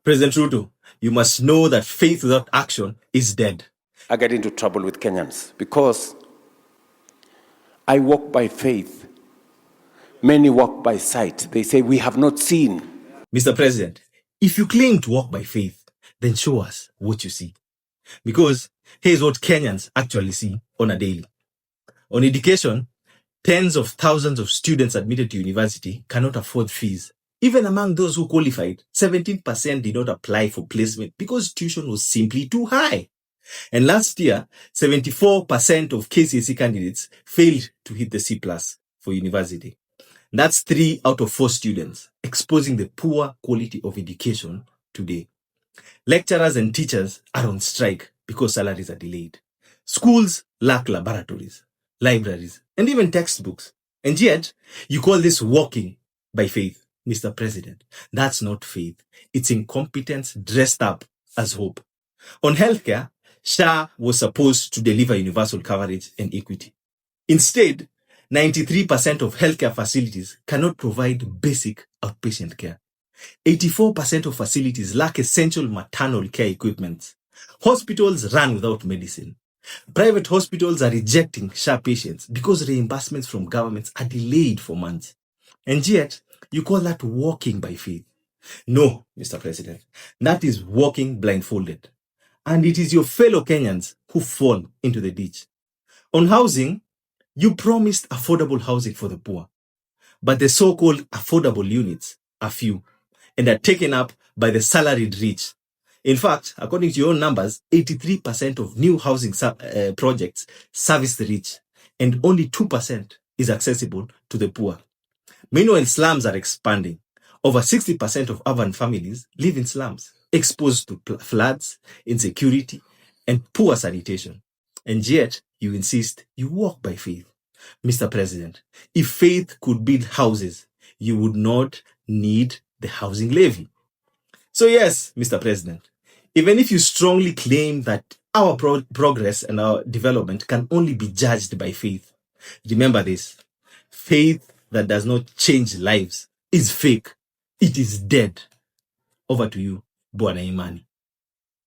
President Ruto, you must know that faith without action is dead. I get into trouble with Kenyans because I walk by faith. Many walk by sight. They say, we have not seen. Mr. President, if you claim to walk by faith, then show us what you see. Because here's what Kenyans actually see on a daily. On education, tens of thousands of students admitted to university cannot afford fees. Even among those who qualified, 17% did not apply for placement because tuition was simply too high. And last year, 74% of KCSE candidates failed to hit the C+ for university. That's 3 out of 4 students, exposing the poor quality of education today. Lecturers and teachers are on strike because salaries are delayed. Schools lack laboratories, libraries, and even textbooks. And yet, you call this walking by faith, Mr. President. That's not faith. It's incompetence dressed up as hope. On healthcare, SHA was supposed to deliver universal coverage and equity. Instead, 93% of healthcare facilities cannot provide basic outpatient care. 84% of facilities lack essential maternal care equipment. Hospitals run without medicine. Private hospitals are rejecting SHA patients because reimbursements from governments are delayed for months. And yet, you call that walking by faith. No, Mr. President, that is walking blindfolded. And it is your fellow Kenyans who fall into the ditch. On housing, you promised affordable housing for the poor, but the so-called affordable units are few and are taken up by the salaried rich. In fact, according to your own numbers, 83% of new housing projects service the rich, and only 2% is accessible to the poor. Meanwhile, slums are expanding. Over 60% of urban families live in slums, exposed to floods, insecurity, and poor sanitation. And yet, you insist you walk by faith. Mr. President, if faith could build houses, you would not need the housing levy. So yes, Mr. President, even if you strongly claim that our progress and our development can only be judged by faith, remember this: faith that does not change lives is fake. It is dead. Over to you, Bwana Imani.